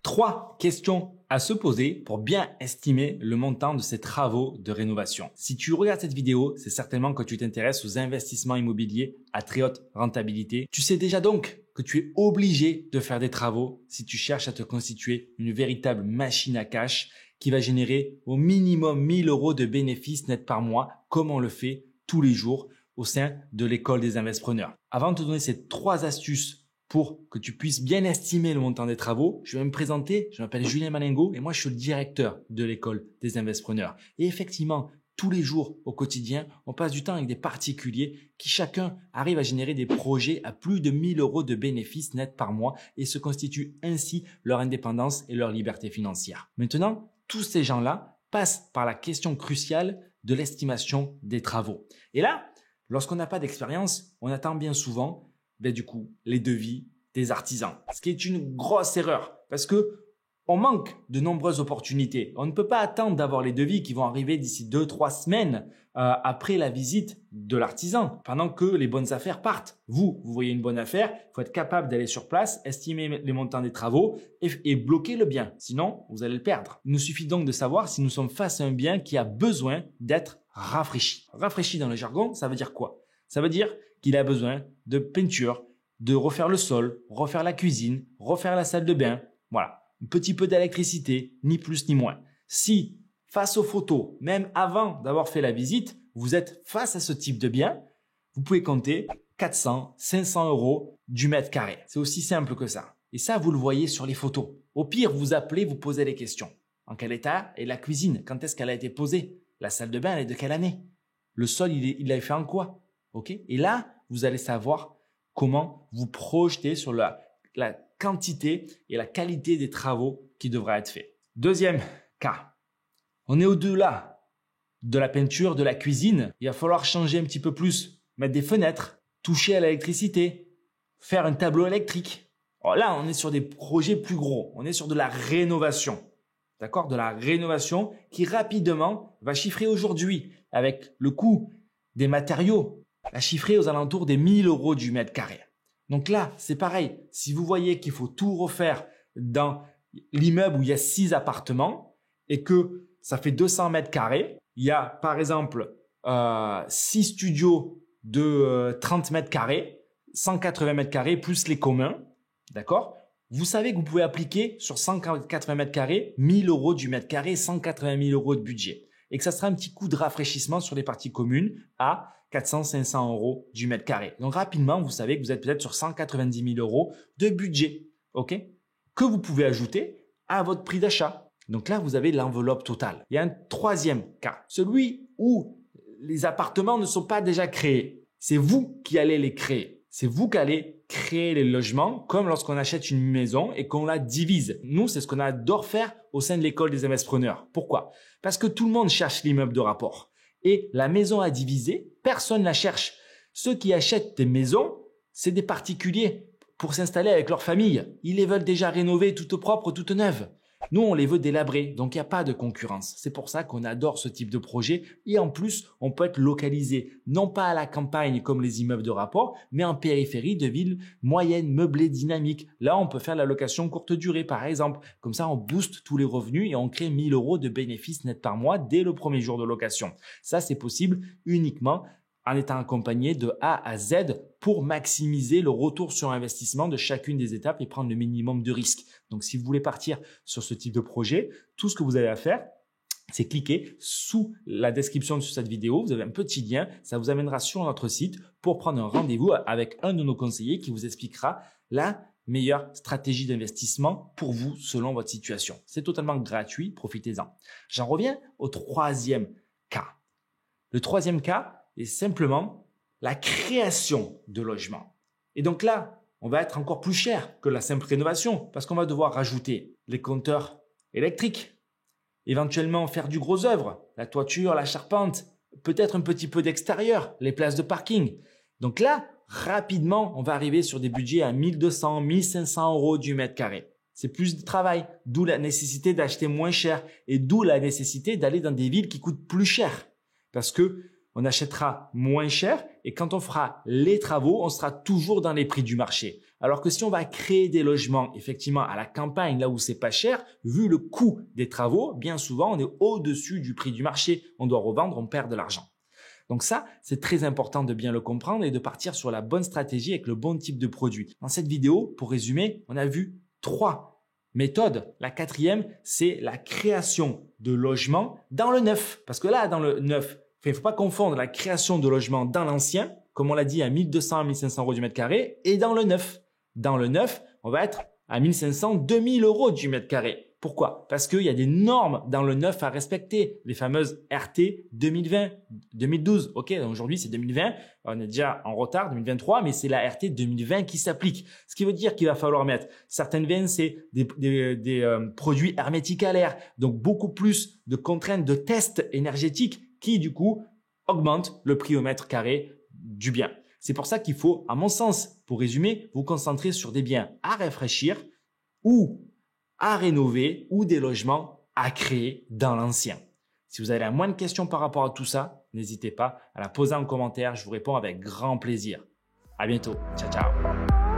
3 questions à se poser pour bien estimer le montant de ces travaux de rénovation. Si tu regardes cette vidéo, c'est certainement que tu t'intéresses aux investissements immobiliers à très haute rentabilité. Tu sais déjà donc que tu es obligé de faire des travaux si tu cherches à te constituer une véritable machine à cash qui va générer au minimum 1 000 € de bénéfices nets par mois, comme on le fait tous les jours au sein de l'école des investisseurs. Avant de te donner ces 3 astuces pour que tu puisses bien estimer le montant des travaux, je vais me présenter. Je m'appelle Julien Malingo et moi, je suis le directeur de l'école des investisseurs. Et effectivement, tous les jours au quotidien, on passe du temps avec des particuliers qui chacun arrive à générer des projets à plus de 1 000 € de bénéfices nets par mois et se constituent ainsi leur indépendance et leur liberté financière. Maintenant, tous ces gens-là passent par la question cruciale de l'estimation des travaux. Et là, lorsqu'on n'a pas d'expérience, on attend bien souvent du coup, les devis des artisans. Ce qui est une grosse erreur parce que on manque de nombreuses opportunités. On ne peut pas attendre d'avoir les devis qui vont arriver d'ici 2-3 semaines après la visite de l'artisan, pendant que les bonnes affaires partent. Vous voyez une bonne affaire, il faut être capable d'aller sur place, estimer les montants des travaux et bloquer le bien. Sinon, vous allez le perdre. Il nous suffit donc de savoir si nous sommes face à un bien qui a besoin d'être rafraîchi. Rafraîchi dans le jargon, ça veut dire quoi? Ça veut dire qu'il a besoin de peinture, de refaire le sol, refaire la cuisine, refaire la salle de bain. Voilà, un petit peu d'électricité, ni plus ni moins. Si, face aux photos, même avant d'avoir fait la visite, vous êtes face à ce type de bien, vous pouvez compter 400, 500 € du mètre carré. C'est aussi simple que ça. Et ça, vous le voyez sur les photos. Au pire, vous appelez, vous posez les questions. En quel état est la cuisine? Quand est-ce qu'elle a été posée? La salle de bain, elle est de quelle année? Le sol, il l'a fait en quoi? Ok? Et là, vous allez savoir comment vous projeter sur la quantité et la qualité des travaux qui devraient être faits. Deuxième cas, on est au-delà de la peinture, de la cuisine. Il va falloir changer un petit peu plus, mettre des fenêtres, toucher à l'électricité, faire un tableau électrique. Alors là, on est sur des projets plus gros. On est sur de la rénovation. D'accord? De la rénovation qui rapidement va chiffrer aujourd'hui avec le coût des matériaux, à chiffrer aux alentours des 1 000 € du mètre carré. Donc là, c'est pareil. Si vous voyez qu'il faut tout refaire dans l'immeuble où il y a 6 appartements et que ça fait 200 mètres carrés, il y a par exemple 6 studios de 30 mètres carrés, 180 mètres carrés plus les communs, d'accord? Vous savez que vous pouvez appliquer sur 180 mètres carrés 1 000 € du mètre carré, 180 000 € de budget. Et que ça sera un petit coup de rafraîchissement sur les parties communes à 400-500 € du mètre carré. Donc rapidement, vous savez que vous êtes peut-être sur 190 000 € de budget, ok, que vous pouvez ajouter à votre prix d'achat. Donc là, vous avez l'enveloppe totale. Il y a un troisième cas, celui où les appartements ne sont pas déjà créés. C'est vous qui allez les créer. C'est vous qui allez créer les logements comme lorsqu'on achète une maison et qu'on la divise. Nous, c'est ce qu'on adore faire au sein de l'école des investisseurs. Pourquoi? Parce que tout le monde cherche l'immeuble de rapport. Et la maison à diviser, personne ne la cherche. Ceux qui achètent des maisons, c'est des particuliers pour s'installer avec leur famille. Ils les veulent déjà rénover, toutes propres, toutes neuves. Nous, on les veut délabrés, donc il n'y a pas de concurrence. C'est pour ça qu'on adore ce type de projet. Et en plus, on peut être localisé, non pas à la campagne comme les immeubles de rapport, mais en périphérie de villes moyennes, meublées, dynamiques. Là, on peut faire la location courte durée, par exemple. Comme ça, on booste tous les revenus et on crée 1 000 € de bénéfices nets par mois dès le premier jour de location. Ça, c'est possible uniquement en étant accompagné de A à Z pour maximiser le retour sur investissement de chacune des étapes et prendre le minimum de risques. Donc, si vous voulez partir sur ce type de projet, tout ce que vous avez à faire, c'est cliquer sous la description de cette vidéo. Vous avez un petit lien, ça vous amènera sur notre site pour prendre un rendez-vous avec un de nos conseillers qui vous expliquera la meilleure stratégie d'investissement pour vous selon votre situation. C'est totalement gratuit, profitez-en. J'en reviens au troisième cas. Le troisième cas est simplement la création de logements. Et donc là, on va être encore plus cher que la simple rénovation parce qu'on va devoir rajouter les compteurs électriques, éventuellement faire du gros œuvre, la toiture, la charpente, peut-être un petit peu d'extérieur, les places de parking. Donc là, rapidement, on va arriver sur des budgets à 1 200, 1 500 € du mètre carré. C'est plus de travail, d'où la nécessité d'acheter moins cher et d'où la nécessité d'aller dans des villes qui coûtent plus cher. Parce que on achètera moins cher et quand on fera les travaux, on sera toujours dans les prix du marché. Alors que si on va créer des logements effectivement à la campagne, là où c'est pas cher, vu le coût des travaux, bien souvent on est au-dessus du prix du marché. On doit revendre, on perd de l'argent. Donc ça, c'est très important de bien le comprendre et de partir sur la bonne stratégie avec le bon type de produit. Dans cette vidéo, pour résumer, on a vu 3 méthodes. La 4e, c'est la création de logements dans le neuf. Parce que là, dans le neuf, il ne faut pas confondre la création de logements dans l'ancien, comme on l'a dit à 1200 à 1500 euros du mètre carré, et dans le neuf. Dans le neuf, on va être à 1500, 2000 euros du mètre carré. Pourquoi? Parce qu'il y a des normes dans le neuf à respecter, les fameuses RT 2020, 2012. Ok, aujourd'hui c'est 2020, on est déjà en retard, 2023, mais c'est la RT 2020 qui s'applique. Ce qui veut dire qu'il va falloir mettre certaines VNC, des produits hermétiques à l'air, donc beaucoup plus de contraintes de tests énergétiques qui du coup augmentent le prix au mètre carré du bien. C'est pour ça qu'il faut, à mon sens, pour résumer, vous concentrer sur des biens à rafraîchir ou à rénover ou des logements à créer dans l'ancien. Si vous avez la moindre question par rapport à tout ça, n'hésitez pas à la poser en commentaire. Je vous réponds avec grand plaisir. À bientôt. Ciao, ciao.